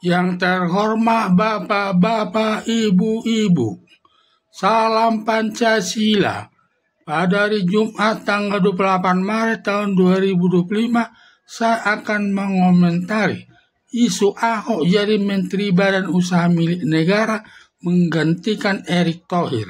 Yang terhormat Bapak-bapak, Ibu-ibu, salam Pancasila. Pada hari Jumat tanggal 28 Maret tahun 2025, saya akan mengomentari isu Ahok jadi Menteri Badan Usaha Milik Negara menggantikan Erick Thohir.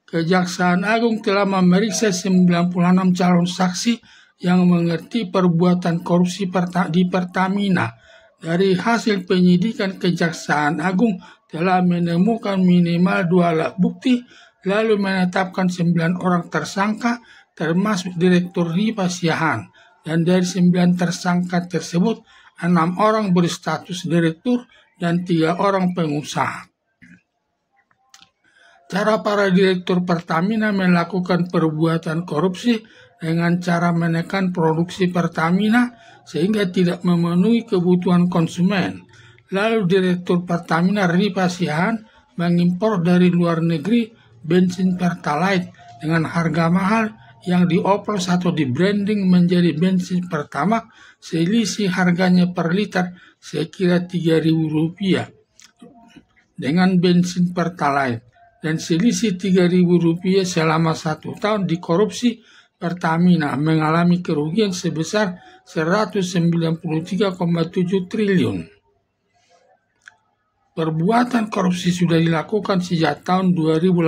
Kejaksaan Agung telah memeriksa 96 calon saksi yang mengerti perbuatan korupsi di Pertamina. Dari hasil penyidikan, Kejaksaan Agung telah menemukan minimal 2 alat bukti, lalu menetapkan 9 orang tersangka, termasuk Direktur Rifa Siahaan. Dan dari 9 tersangka tersebut, 6 orang berstatus direktur dan 3 orang pengusaha. Cara para direktur Pertamina melakukan perbuatan korupsi dengan cara menekan produksi Pertamina sehingga tidak memenuhi kebutuhan konsumen. Lalu Direktur Pertamina Rifa Siahaan mengimpor dari luar negeri bensin Pertalite dengan harga mahal yang dioplos atau di-branding menjadi bensin Pertamax, selisih harganya per liter sekira Rp3.000 dengan bensin Pertalite, dan selisih Rp3.000 selama 1 tahun dikorupsi. Pertamina mengalami kerugian sebesar 193,7 triliun. Perbuatan korupsi sudah dilakukan sejak tahun 2018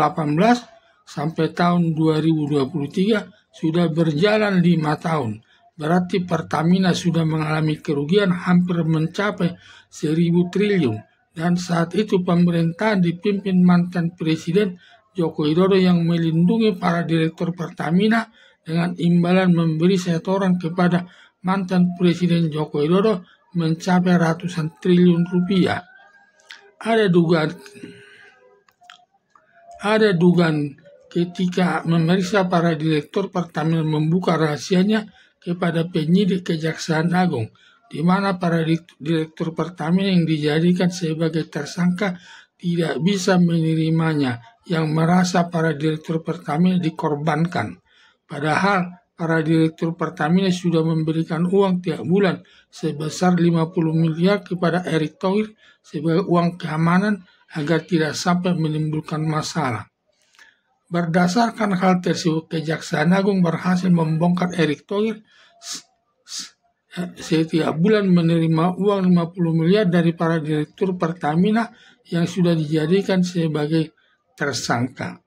sampai tahun 2023, sudah berjalan 5 tahun. Berarti Pertamina sudah mengalami kerugian hampir mencapai 1.000 triliun. Dan saat itu pemerintahan dipimpin mantan Presiden Joko Widodo yang melindungi para direktur Pertamina dengan imbalan memberi setoran kepada mantan Presiden Joko Widodo mencapai ratusan triliun rupiah. Ada dugaan ketika memeriksa para direktur Pertamina membuka rahasianya kepada penyidik Kejaksaan Agung, di mana para direktur Pertamina yang dijadikan sebagai tersangka tidak bisa menerimanya, yang merasa para direktur Pertamina dikorbankan. Padahal para direktur Pertamina sudah memberikan uang tiap bulan sebesar 50 miliar kepada Erick Thohir sebagai uang keamanan agar tidak sampai menimbulkan masalah. Berdasarkan hal tersebut, Kejaksaan Agung berhasil membongkar Erick Thohir setiap bulan menerima uang 50 miliar dari para direktur Pertamina yang sudah dijadikan sebagai tersangka.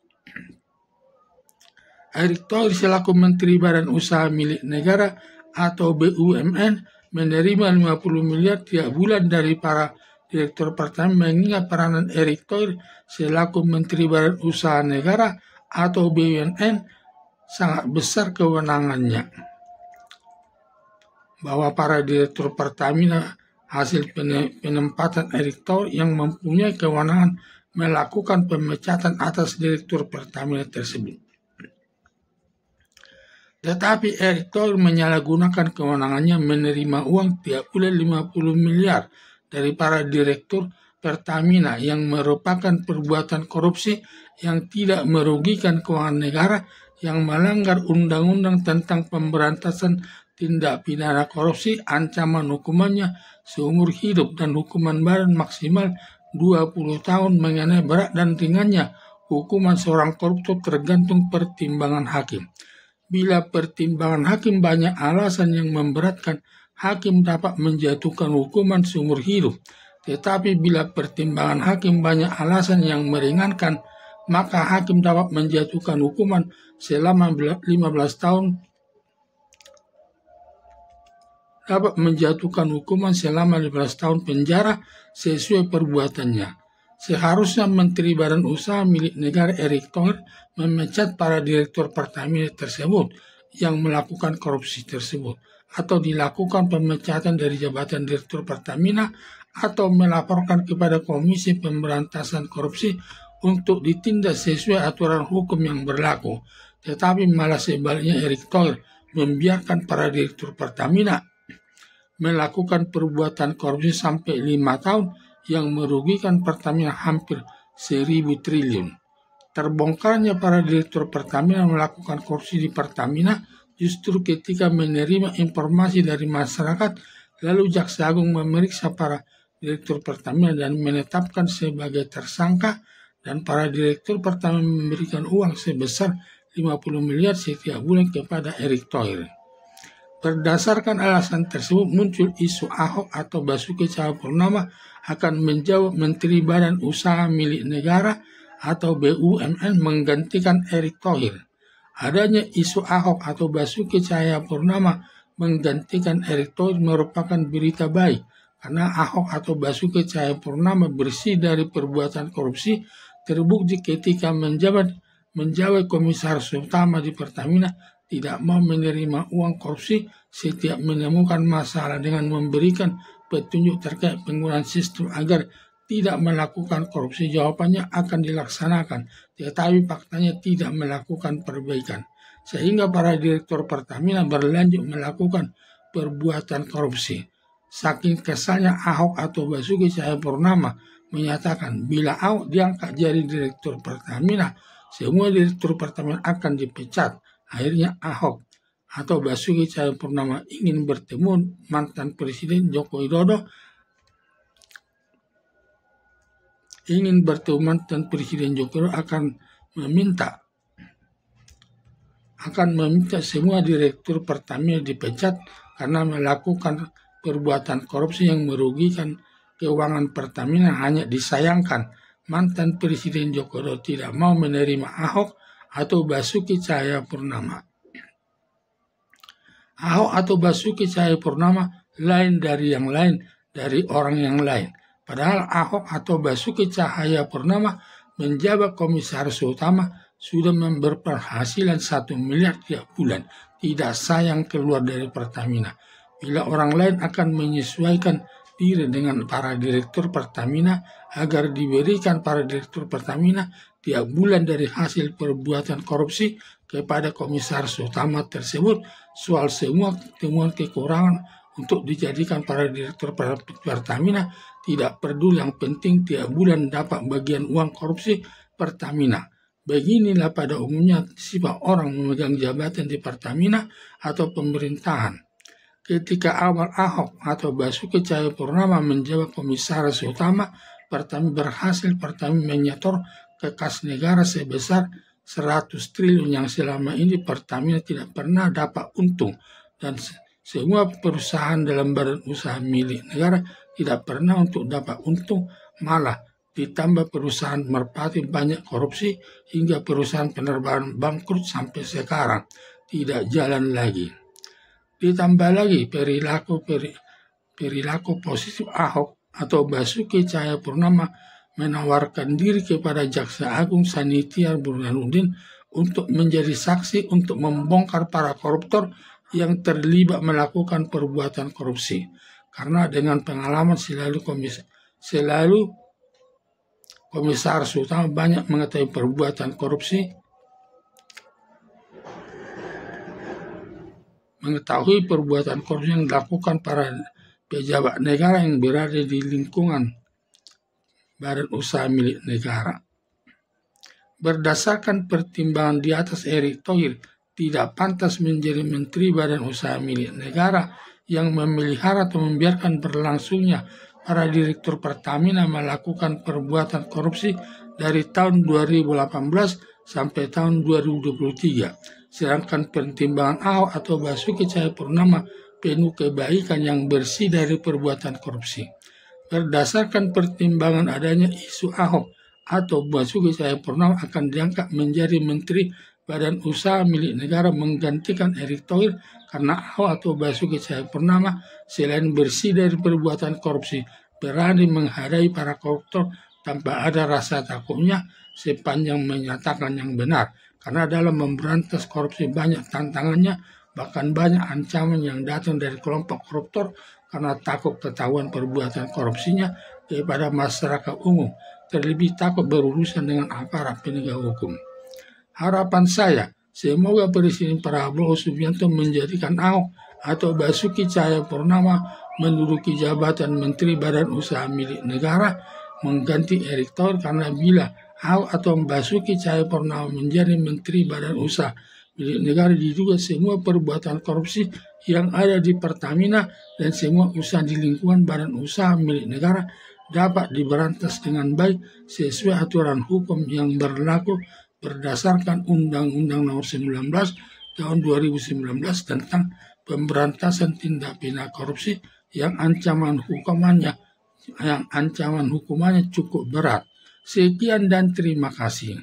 Erick Thohir selaku Menteri Badan Usaha Milik Negara atau BUMN menerima 50 miliar tiap bulan dari para direktur Pertamina, mengingat peranan Erick Thohir selaku Menteri Badan Usaha Negara atau BUMN sangat besar kewenangannya. Bahwa para direktur Pertamina hasil penempatan Erick Thohir yang mempunyai kewenangan melakukan pemecatan atas direktur Pertamina tersebut. Tetapi Erick Thohir menyalahgunakan kewenangannya menerima uang tiap bulan 50 miliar dari para direktur Pertamina yang merupakan perbuatan korupsi yang tidak merugikan keuangan negara, yang melanggar undang-undang tentang pemberantasan tindak pidana korupsi. Ancaman hukumannya seumur hidup dan hukuman badan maksimal 20 tahun. Mengenai berat dan ringannya hukuman seorang koruptor tergantung pertimbangan hakim. Bila pertimbangan hakim banyak alasan yang memberatkan, hakim dapat menjatuhkan hukuman seumur hidup. Tetapi bila pertimbangan hakim banyak alasan yang meringankan, maka hakim dapat menjatuhkan hukuman selama 15 tahun penjara sesuai perbuatannya. Seharusnya Menteri Badan Usaha Milik Negara Erick Thohir memecat para direktur Pertamina tersebut yang melakukan korupsi tersebut, atau dilakukan pemecatan dari jabatan direktur Pertamina, atau melaporkan kepada Komisi Pemberantasan Korupsi untuk ditindak sesuai aturan hukum yang berlaku. Tetapi malah sebaliknya Erick Thohir membiarkan para direktur Pertamina melakukan perbuatan korupsi sampai 5 tahun yang merugikan Pertamina hampir 1.000 triliun. Terbongkarnya para direktur Pertamina melakukan korupsi di Pertamina justru ketika menerima informasi dari masyarakat Lalu Jaksa Agung memeriksa para Direktur Pertamina dan menetapkan sebagai tersangka, dan para Direktur Pertamina memberikan uang sebesar 50 miliar setiap bulan kepada Erick Thohir. Berdasarkan alasan tersebut muncul isu Ahok atau Basuki Cahayapurnama akan menjawab Menteri Badan Usaha Milik Negara atau BUMN menggantikan Erick Thohir. Adanya isu Ahok atau Basuki Cahayapurnama menggantikan Erick Thohir merupakan berita baik, karena Ahok atau Basuki Cahayapurnama bersih dari perbuatan korupsi terbukti ketika menjawab Komisaris Utama di Pertamina tidak mau menerima uang korupsi setiap menemukan masalah dengan memberikan petunjuk terkait penggunaan sistem agar tidak melakukan korupsi. Jawabannya akan dilaksanakan, tetapi faktanya tidak melakukan perbaikan. Sehingga para Direktur Pertamina berlanjut melakukan perbuatan korupsi. Saking kesalnya Ahok atau Basuki Cahayapurnama menyatakan bila Ahok diangkat jadi Direktur Pertamina, semua Direktur Pertamina akan dipecat. Akhirnya Ahok atau Basuki Cahayapurnama ingin bertemu mantan Presiden Joko Widodo, akan meminta semua Direktur Pertamina dipecat karena melakukan perbuatan korupsi yang merugikan keuangan Pertamina. Hanya disayangkan mantan Presiden Joko Widodo tidak mau menerima Ahok atau Basuki Cahayapurnama. Ahok atau Basuki Cahayapurnama lain dari yang lain, dari orang yang lain. Padahal Ahok atau Basuki Cahayapurnama menjabat Komisaris Utama sudah berpenghasilan 1 miliar tiap bulan. Tidak sayang keluar dari Pertamina. Bila orang lain akan menyesuaikan diri dengan para Direktur Pertamina agar diberikan para Direktur Pertamina tiap bulan dari hasil perbuatan korupsi kepada Komisaris Utama tersebut soal semua temuan kekurangan untuk dijadikan para Direktur Pertamina tidak peduli, yang penting tiap bulan dapat bagian uang korupsi Pertamina. Beginilah pada umumnya sifat orang memegang jabatan di Pertamina atau pemerintahan. Ketika awal Ahok atau Basuki Cahayapurnama menjabat Komisaris Utama, Pertamina menyetor ke kas negara sebesar 100 triliun yang selama ini Pertamina tidak pernah dapat untung, dan semua perusahaan dalam badan usaha milik negara tidak pernah untuk dapat untung, malah ditambah perusahaan merpati banyak korupsi hingga perusahaan penerbangan bangkrut sampai sekarang tidak jalan lagi. Ditambah lagi perilaku positif Ahok atau Basuki Cahayapurnama menawarkan diri kepada Jaksa Agung Sanitiar Burhanuddin untuk menjadi saksi untuk membongkar para koruptor yang terlibat melakukan perbuatan korupsi. Karena dengan pengalaman selalu Komisaris Utama banyak mengetahui perbuatan korupsi, yang dilakukan para pejabat negara yang berada di lingkungan badan usaha milik negara. Berdasarkan pertimbangan di atas, Erick Thohir tidak pantas menjadi Menteri Badan Usaha Milik Negara yang memelihara atau membiarkan berlangsungnya para Direktur Pertamina melakukan perbuatan korupsi dari tahun 2018 sampai tahun 2023. Sedangkan pertimbangan Ahok atau Basuki Cahayapurnama penuh kebaikan yang bersih dari perbuatan korupsi. Berdasarkan pertimbangan adanya isu Ahok atau Basuki Cahayapurnama akan diangkat menjadi Menteri Badan Usaha Milik Negara menggantikan Erick Thohir, karena Ahok atau Basuki Cahayapurnama selain bersih dari perbuatan korupsi, berani menghadapi para koruptor tanpa ada rasa takutnya sepanjang menyatakan yang benar. Karena dalam memberantas korupsi banyak tantangannya, bahkan banyak ancaman yang datang dari kelompok koruptor karena takut ketahuan perbuatan korupsinya kepada masyarakat umum, terlebih takut berurusan dengan aparat penegak hukum. Harapan saya, semoga Presiden Prabowo Subianto menjadikan Ahok atau Basuki Cahayapurnama menduduki jabatan Menteri Badan Usaha Milik Negara mengganti Erick Thohir, karena bila Ahok atau Basuki Cahayapurnama menjadi Menteri Badan Usaha milik negara diduga semua perbuatan korupsi yang ada di Pertamina dan semua usaha di lingkungan badan usaha milik negara dapat diberantas dengan baik sesuai aturan hukum yang berlaku berdasarkan Undang-Undang Nomor 19 Tahun 2019 tentang pemberantasan tindak pidana korupsi yang ancaman hukumannya cukup berat. Sekian dan terima kasih.